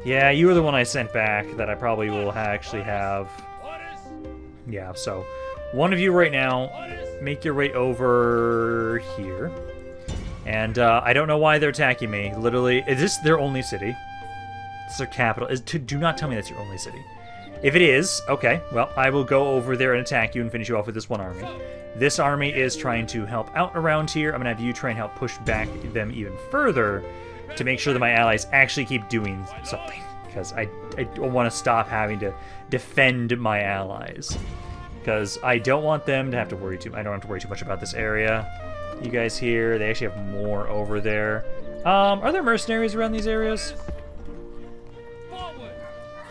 Yeah, you were the one I sent back that I probably will actually have... Yeah, so... One of you right now, make your way over here. And I don't know why they're attacking me. Literally, is this their only city? It's their capital. Do not tell me that's your only city. If it is, okay, well, I will go over there and attack you and finish you off with this 1 army. This army is trying to help out around here. I'm going to have you try and help push back them even further to make sure that my allies actually keep doing something. Because I don't want to stop having to defend my allies. Because I don't want them to have to worry I don't have to worry too much about this area. You guys here, they actually have more over there. Are there mercenaries around these areas?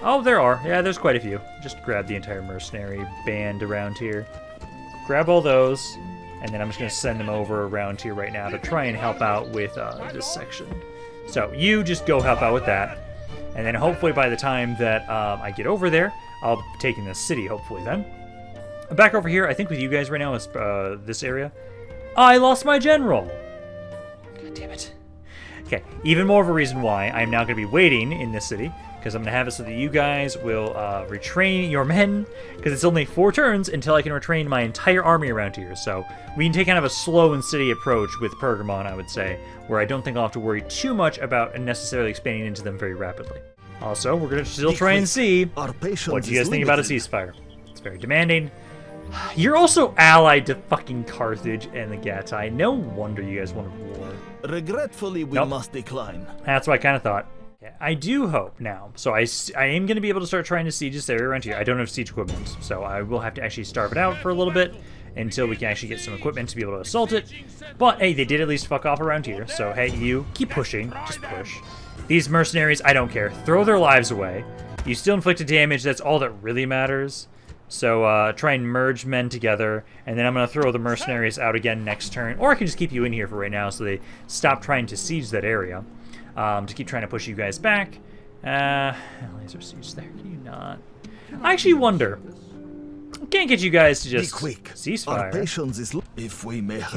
Oh, there are. Yeah, there's quite a few. Just grab the entire mercenary band around here. Grab all those, and then I'm just going to send them over around here right now to try and help out with this section. So you just go help out with that. And then hopefully by the time that I get over there, I'll be taking this city, hopefully, then. Back over here, I think with you guys right now is this area. I lost my general! God damn it. Okay, even more of a reason why I'm now going to be waiting in this city, because I'm going to have it so that you guys will retrain your men, because it's only 4 turns until I can retrain my entire army around here. So we can take kind of a slow and steady approach with Pergamon, I would say, where I don't think I'll have to worry too much about necessarily expanding into them very rapidly. Also, we're going to still try and see what do you guys think about a ceasefire. It's very demanding. You're also allied to fucking Carthage and the Gatai. No wonder you guys want a war. Regretfully, we must decline. That's what I kind of thought. Yeah, I do hope now. So I am going to be able to start trying to siege this area around here. I don't have siege equipment, so I will have to actually starve it out for a little bit until we can actually get some equipment to be able to assault it. But hey, they did at least fuck off around here. So hey, you keep pushing. Just push. These mercenaries, I don't care. Throw their lives away. You still inflicted damage. That's all that really matters. So try and merge men together, and then I'm going to throw the mercenaries out again next turn. Or I can just keep you in here for right now so they stop trying to siege that area. To keep trying to push you guys back. Laser siege there, can you not? I actually wonder. I can't get you guys to just ceasefire. Our patience is if we may have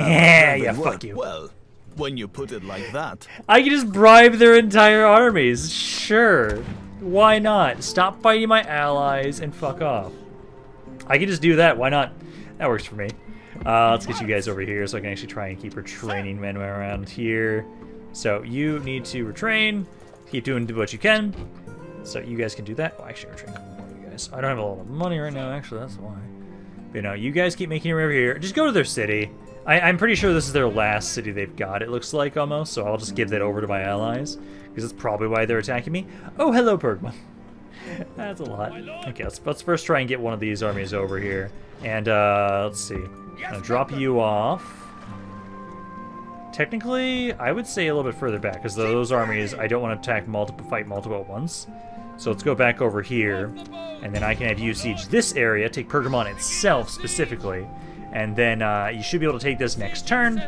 yeah, fuck you. Well, when you put it like that. I can just bribe their entire armies. Sure. Why not? Stop fighting my allies and fuck off. I can just do that. Why not? That works for me. Let's get you guys over here so I can actually try and keep retraining men around here. So you need to retrain. Keep doing what you can. So you guys can do that. Well, actually, retrain a couple more of you guys. I don't have a lot of money right now, actually. That's why. But, you know, you guys keep making it over here. Just go to their city. I'm pretty sure this is their last city they've got, it looks like, almost. So I'll just give that over to my allies. Because that's probably why they're attacking me. Oh, hello, Pergamon. That's a lot. Okay, let's first try and get one of these armies over here. And, let's see. I'm gonna drop you off. Technically, I would say a little bit further back, because those armies, I don't want to fight multiple at once. So let's go back over here, and then I can have you siege this area, take Pergamon itself specifically, and then you should be able to take this next turn.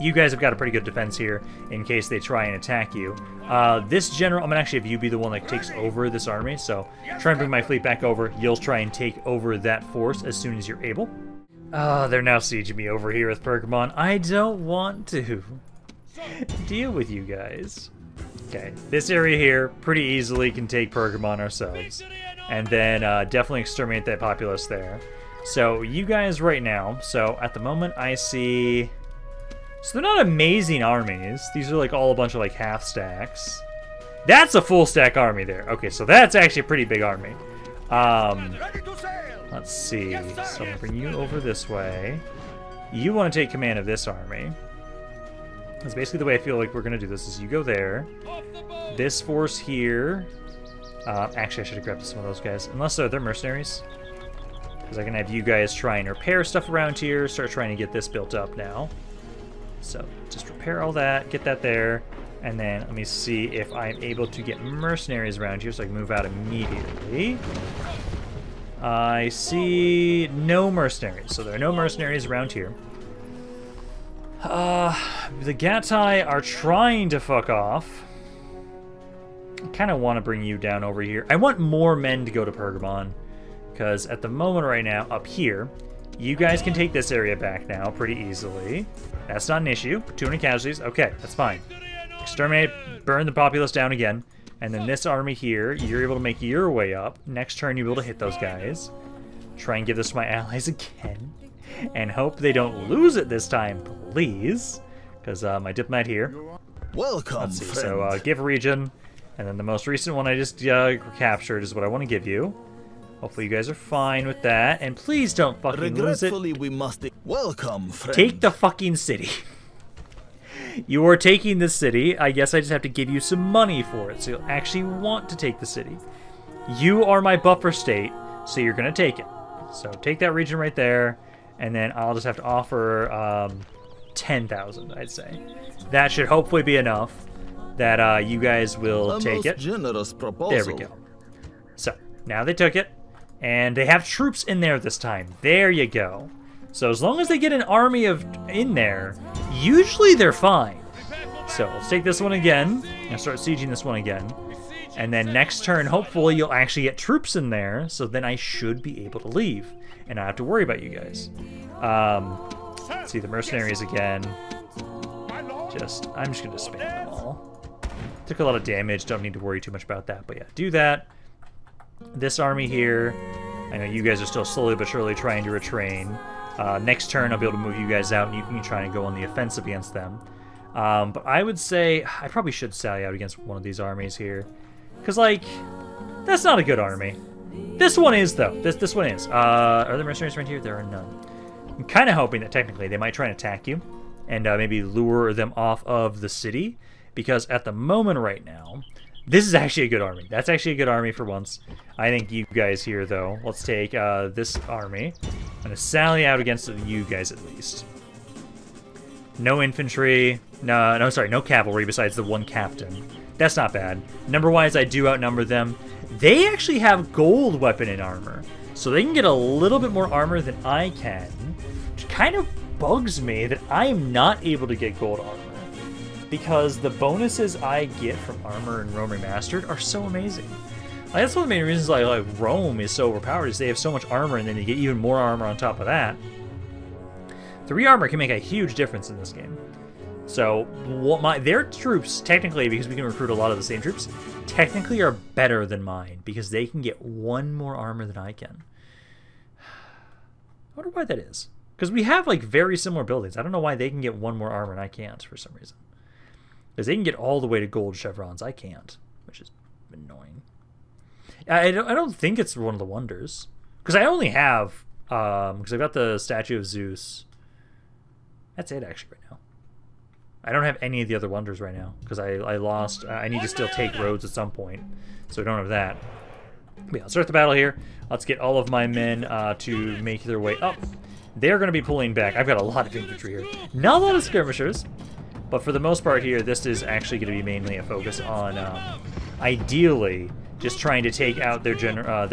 You guys have got a pretty good defense here in case they try and attack you. This general, I'm going to actually have you be the one that takes over this army, so try and bring my fleet back over. You'll try and take over that force as soon as you're able. They're now sieging me over here with Pergamon. I don't want to deal with you guys. Okay, this area here pretty easily can take Pergamon ourselves. And then definitely exterminate that populace there. So you guys right now, so at the moment I see... So they're not amazing armies. These are like all a bunch of like half stacks. That's a full stack army there. Okay, so that's actually a pretty big army. Let's see. So I'm gonna bring you over this way. You want to take command of this army. That's basically the way I feel like we're gonna do this. Is you go there. This force here. Actually, I should have grabbed some of those guys. Unless they're mercenaries. Because I can have you guys try and repair stuff around here. Start trying to get this built up now. So just repair all that, get that there, and then let me see if I'm able to get mercenaries around here so I can move out immediately. I see no mercenaries, so there are no mercenaries around here. The Gatai are trying to fuck off. I kind of want to bring you down over here. I want more men to go to Pergamon, because at the moment right now, up here, you guys can take this area back now pretty easily. That's not an issue. 200 casualties. Okay, that's fine. Exterminate, burn the populace down again. And then this army here, you're able to make your way up. Next turn, you'll be able to hit those guys. Try and give this to my allies again. And hope they don't lose it this time, please. Because my diplomat here. Welcome, let's see, friend. so give region. And then the most recent one I just captured is what I want to give you. Hopefully you guys are fine with that, and please don't fucking lose it. We must welcome, friend. Take the fucking city. You are taking the city. I guess I just have to give you some money for it, so you'll actually want to take the city. You are my buffer state, so you're going to take it. So take that region right there, and then I'll just have to offer 10,000, I'd say. That should hopefully be enough that you guys will take it. Generous proposal. There we go. So now they took it. And they have troops in there this time. There you go. So as long as they get an army in there, usually they're fine. So let's take this one again and start sieging this one again. And then next turn, hopefully, you'll actually get troops in there, so then I should be able to leave and not have to worry about you guys. Let's see the mercenaries again. I'm just gonna spam them all. Took a lot of damage, don't need to worry too much about that, but yeah, do that. This army here, I know you guys are still slowly but surely trying to retrain. Next turn, I'll be able to move you guys out, and you can try and go on the offensive against them. But I would say I probably should sally out against one of these armies here. Because, like, that's not a good army. This one is, though. This one is. Are there mercenaries right here? There are none. I'm kind of hoping that technically they might try and attack you and maybe lure them off of the city. Because at the moment right now, this is actually a good army. That's actually a good army for once. I think you guys here, though. Let's take this army. I'm going to sally out against you guys at least. No infantry. No, sorry, no cavalry besides the one captain. That's not bad. Number-wise, I do outnumber them. They actually have gold weapon and armor, so they can get a little bit more armor than I can, which kind of bugs me that I am not able to get gold armor, because the bonuses I get from armor in Rome Remastered are so amazing. Like, that's one of the main reasons like Rome is so overpowered, is they have so much armor, and then you get even more armor on top of that. 3 armor can make a huge difference in this game. So their troops, technically, because we can recruit a lot of the same troops, technically are better than mine, because they can get 1 more armor than I can. I wonder why that is. Because we have, like, very similar buildings. I don't know why they can get 1 more armor and I can't, for some reason. Because they can get all the way to gold chevrons. I can't, which is annoying. I don't think it's one of the wonders. Because I only have, because I've got the statue of Zeus. That's it, actually, right now. I don't have any of the other wonders right now, because I lost. I need to still take roads at some point, so I don't have that. But yeah, let's start the battle here. Let's get all of my men to make their way up. They're going to be pulling back. I've got a lot of infantry here. Not a lot of skirmishers, but for the most part here, this is actually going to be mainly a focus on, ideally, just trying to take out their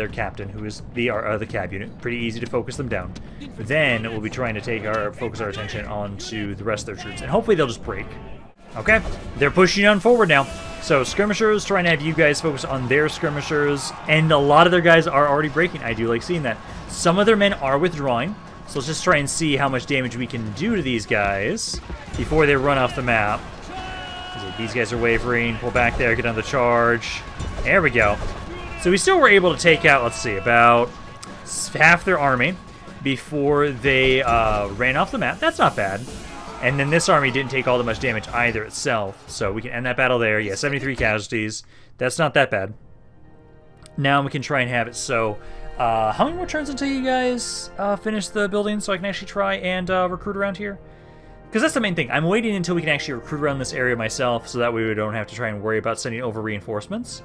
captain, who is the cab unit. Pretty easy to focus them down. Then we'll be trying to focus our attention onto the rest of their troops, and hopefully they'll just break. Okay, they're pushing on forward now. So skirmishers, trying to have you guys focus on their skirmishers, and a lot of their guys are already breaking. I do like seeing that. Some of their men are withdrawing, so let's just try and see how much damage we can do to these guys before they run off the map. These guys are wavering. Pull back there, get on the charge. There we go. So we still were able to take out, let's see, about half their army before they ran off the map. That's not bad. And then this army didn't take all that much damage either itself. So we can end that battle there. Yeah, 73 casualties. That's not that bad. Now we can try and have it so... how many more turns until you guys finish the building so I can actually try and recruit around here? Because that's the main thing. I'm waiting until we can actually recruit around this area myself, so that way we don't have to try and worry about sending over reinforcements.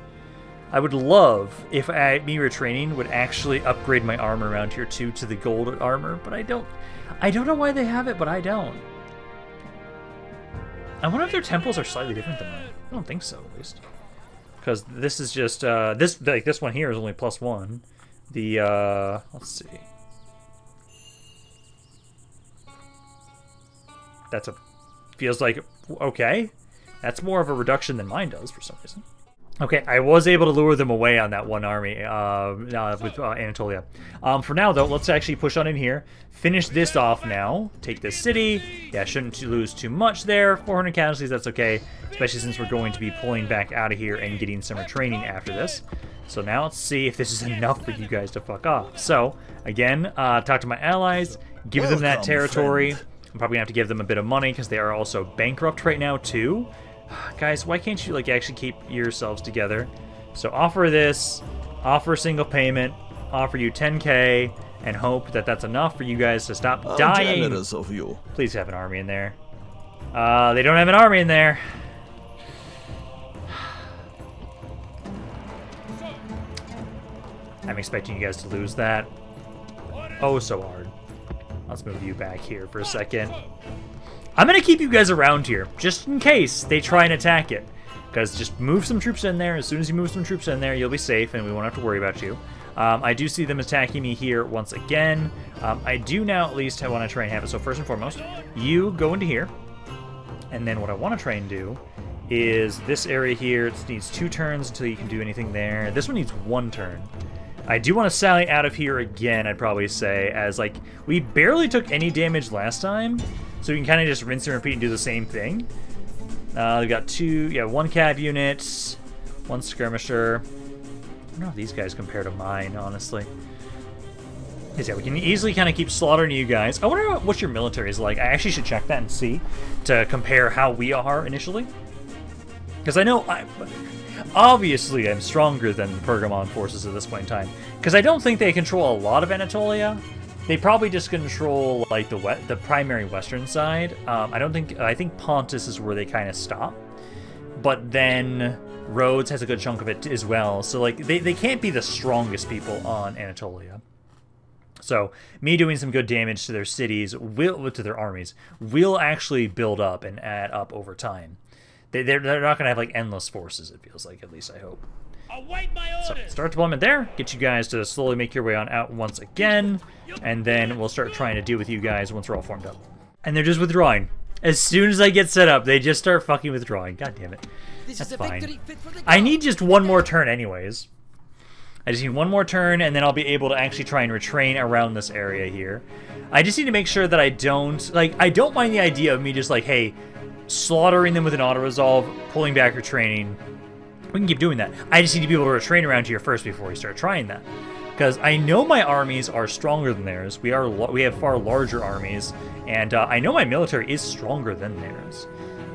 I would love if me retraining would actually upgrade my armor around here too to the gold armor, but I don't know why they have it, but I don't. I wonder if their temples are slightly different than mine. I don't think so, at least. Because this is just this one here is only +1. The let's see. Feels like, okay. That's more of a reduction than mine does for some reason. Okay, I was able to lure them away on that one army with Anatolia. For now, though, let's actually push on in here. Finish this off now. Take this city. Yeah, shouldn't lose too much there. 400 casualties, that's okay. Especially since we're going to be pulling back out of here and getting some retraining after this. So now let's see if this is enough for you guys to fuck off. So, again, talk to my allies. Give them that territory. Friend. I'm probably going to have to give them a bit of money because they are also bankrupt right now, too. Guys, why can't you, like, actually keep yourselves together? So offer this, offer single payment, offer you 10k, and hope that that's enough for you guys to stop dying. Generous of you. Please have an army in there. They don't have an army in there. I'm expecting you guys to lose that. Oh, so hard. Let's move you back here for a second. I'm going to keep you guys around here, just in case they try and attack it. Because just move some troops in there. As soon as you move some troops in there, you'll be safe, and we won't have to worry about you. I do see them attacking me here once again. I do now at least want to try and have it. So first and foremost, you go into here. And then what I want to try and do is this area here, it needs 2 turns until you can do anything there. This one needs 1 turn. I do want to sally out of here again, I'd probably say, as, like, we barely took any damage last time, so we can kind of just rinse and repeat and do the same thing. We've got 1 cav unit, 1 skirmisher. I don't know if these guys compare to mine, honestly. Because, yeah, we can easily kind of keep slaughtering you guys. I wonder what your military is like. I actually should check that and see, to compare how we are initially. Because I know, obviously I'm stronger than the Pergamon forces at this point in time. Because I don't think they control a lot of Anatolia. They probably just control, like, the primary western side. I think Pontus is where they kind of stop. But then Rhodes has a good chunk of it as well. So, like, they can't be the strongest people on Anatolia. So, me doing some good damage to their cities, to their armies, will actually build up and add up over time. They're not going to have, like, endless forces, it feels like, at least I hope. Await my orders. So, start deployment there, get you guys to slowly make your way on out once again, and then we'll start trying to deal with you guys once we're all formed up. And they're just withdrawing. As soon as I get set up, they just start fucking withdrawing. God damn it. That's fine. I need just 1 more turn anyways. I just need 1 more turn, and then I'll be able to actually try and retrain around this area here. I just need to make sure that I don't... Like, I don't mind the idea of me just like, hey, slaughtering them with an auto-resolve, pulling back retraining. We can keep doing that. I just need to be able to retrain around here first before we start trying that. Because I know my armies are stronger than theirs. We have far larger armies, and I know my military is stronger than theirs.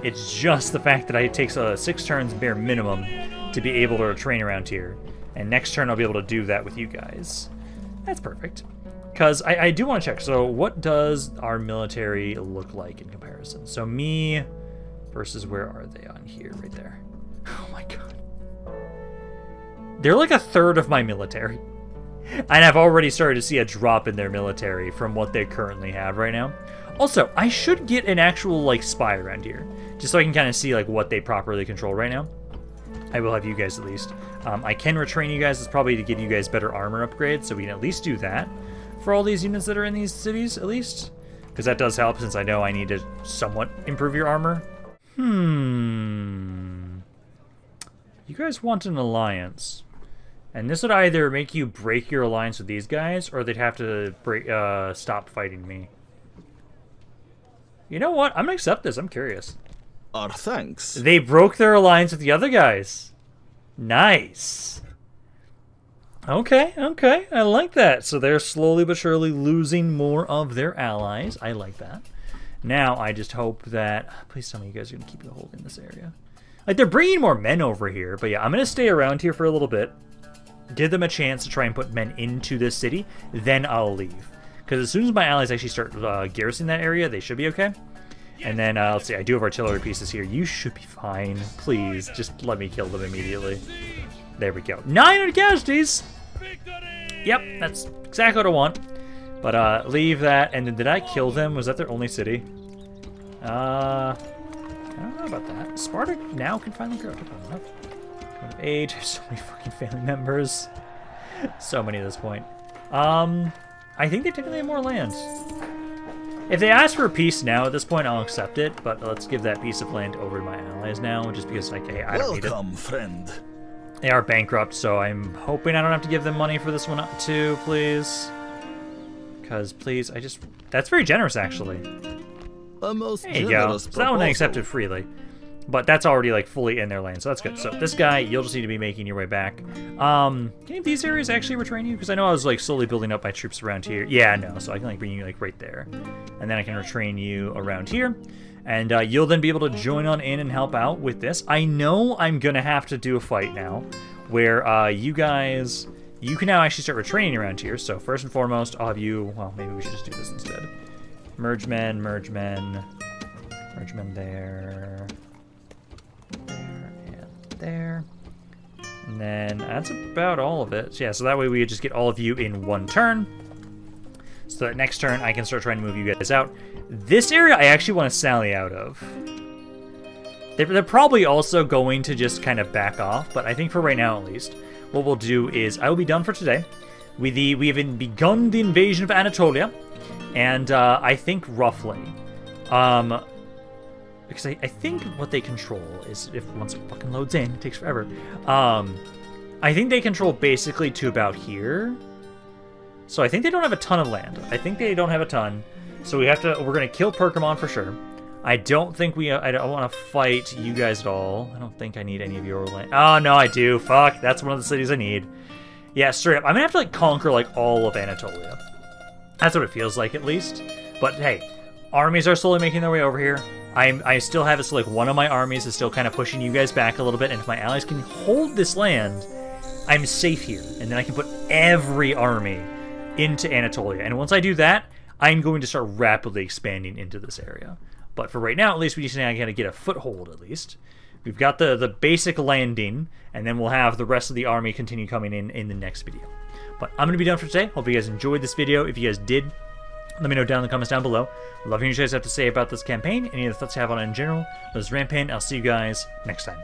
It's just the fact that it takes 6 turns bare minimum to be able to retrain around here. And next turn I'll be able to do that with you guys. That's perfect. Because I do want to check. So what does our military look like in comparison? So me versus where are they on here? Right there. Oh my god. They're like 1/3 of my military. And I've already started to see a drop in their military from what they currently have right now. Also, I should get an actual, like, spy around here. Just so I can kind of see, like, what they properly control right now. I will have you guys at least. I can retrain you guys. It's probably to give you guys better armor upgrades, so we can at least do that for all these units that are in these cities, at least. Because that does help, since I know I need to somewhat improve your armor. You guys want an alliance. And this would either make you break your alliance with these guys, or they'd have to stop fighting me. You know what? I'm gonna accept this. I'm curious. Our thanks. They broke their alliance with the other guys. Nice. Okay, okay. I like that. So they're slowly but surely losing more of their allies. I like that. Now, I just hope that... Please tell me you guys are going to keep a hold in this area. Like, they're bringing more men over here. But yeah, I'm going to stay around here for a little bit. Give them a chance to try and put men into this city. Then I'll leave. Because as soon as my allies actually start garrisoning that area, they should be okay. And then, let's see, I do have artillery pieces here. You should be fine. Please, just let me kill them immediately. There we go. 900 casualties! Yep, that's exactly what I want. But, leave that. And then, did I kill them? Was that their only city? I don't know about that. Sparta now can finally grow. Enough age. There's so many fucking family members. So many at this point. I think they technically have more lands. If they ask for peace now at this point, I'll accept it, but let's give that piece of land over to my allies now, just because, like, hey, I don't need it. Welcome, friend. They are bankrupt, so I'm hoping I don't have to give them money for this one too, please. Because, please, that's very generous, actually. A most There you go. So that one I accepted freely. But that's already, like, fully in their land, so that's good. So this guy, you'll just need to be making your way back. Can any of these areas actually retrain you? Because I know I was, like, slowly building up my troops around here. Yeah, no, so I can, like, bring you, like, right there. And then I can retrain you around here. And you'll then be able to join on in and help out with this. I know I'm going to have to do a fight now where you guys... You can now actually start retraining around here. So first and foremost, I'll have you... Well, maybe we should just do this instead. Merge men, merge men. Merge men there... There and there. And then that's about all of it. So yeah, so that way we just get all of you in one turn. So that next turn I can start trying to move you guys out. This area I actually want to sally out of. They're probably also going to just kind of back off, but I think for right now at least, what we'll do is I will be done for today. We have begun the invasion of Anatolia, and I think roughly, because I think what they control is, if once it fucking loads in, it takes forever. I think they control basically to about here. So I think they don't have a ton of land. I think they don't have a ton. So we're gonna kill Pergamon for sure. I don't think I don't want to fight you guys at all. I don't think I need any of your land. Oh, no, I do. Fuck, that's one of the cities I need. Yeah, straight up. I'm gonna have to, like, conquer, like, all of Anatolia. That's what it feels like, at least. But, hey, armies are slowly making their way over here. I still have it, so, like, one of my armies is still kind of pushing you guys back a little bit, and if my allies can hold this land, I'm safe here. And then I can put every army into Anatolia. And once I do that, I'm going to start rapidly expanding into this area. But for right now, at least we just gotta get a foothold, at least. We've got the basic landing, and then we'll have the rest of the army continue coming in the next video. But I'm going to be done for today. Hope you guys enjoyed this video. If you guys did, let me know down in the comments down below. Love hearing what you guys have to say about this campaign, any of the thoughts you have on it in general. This is Rampaned. I'll see you guys next time.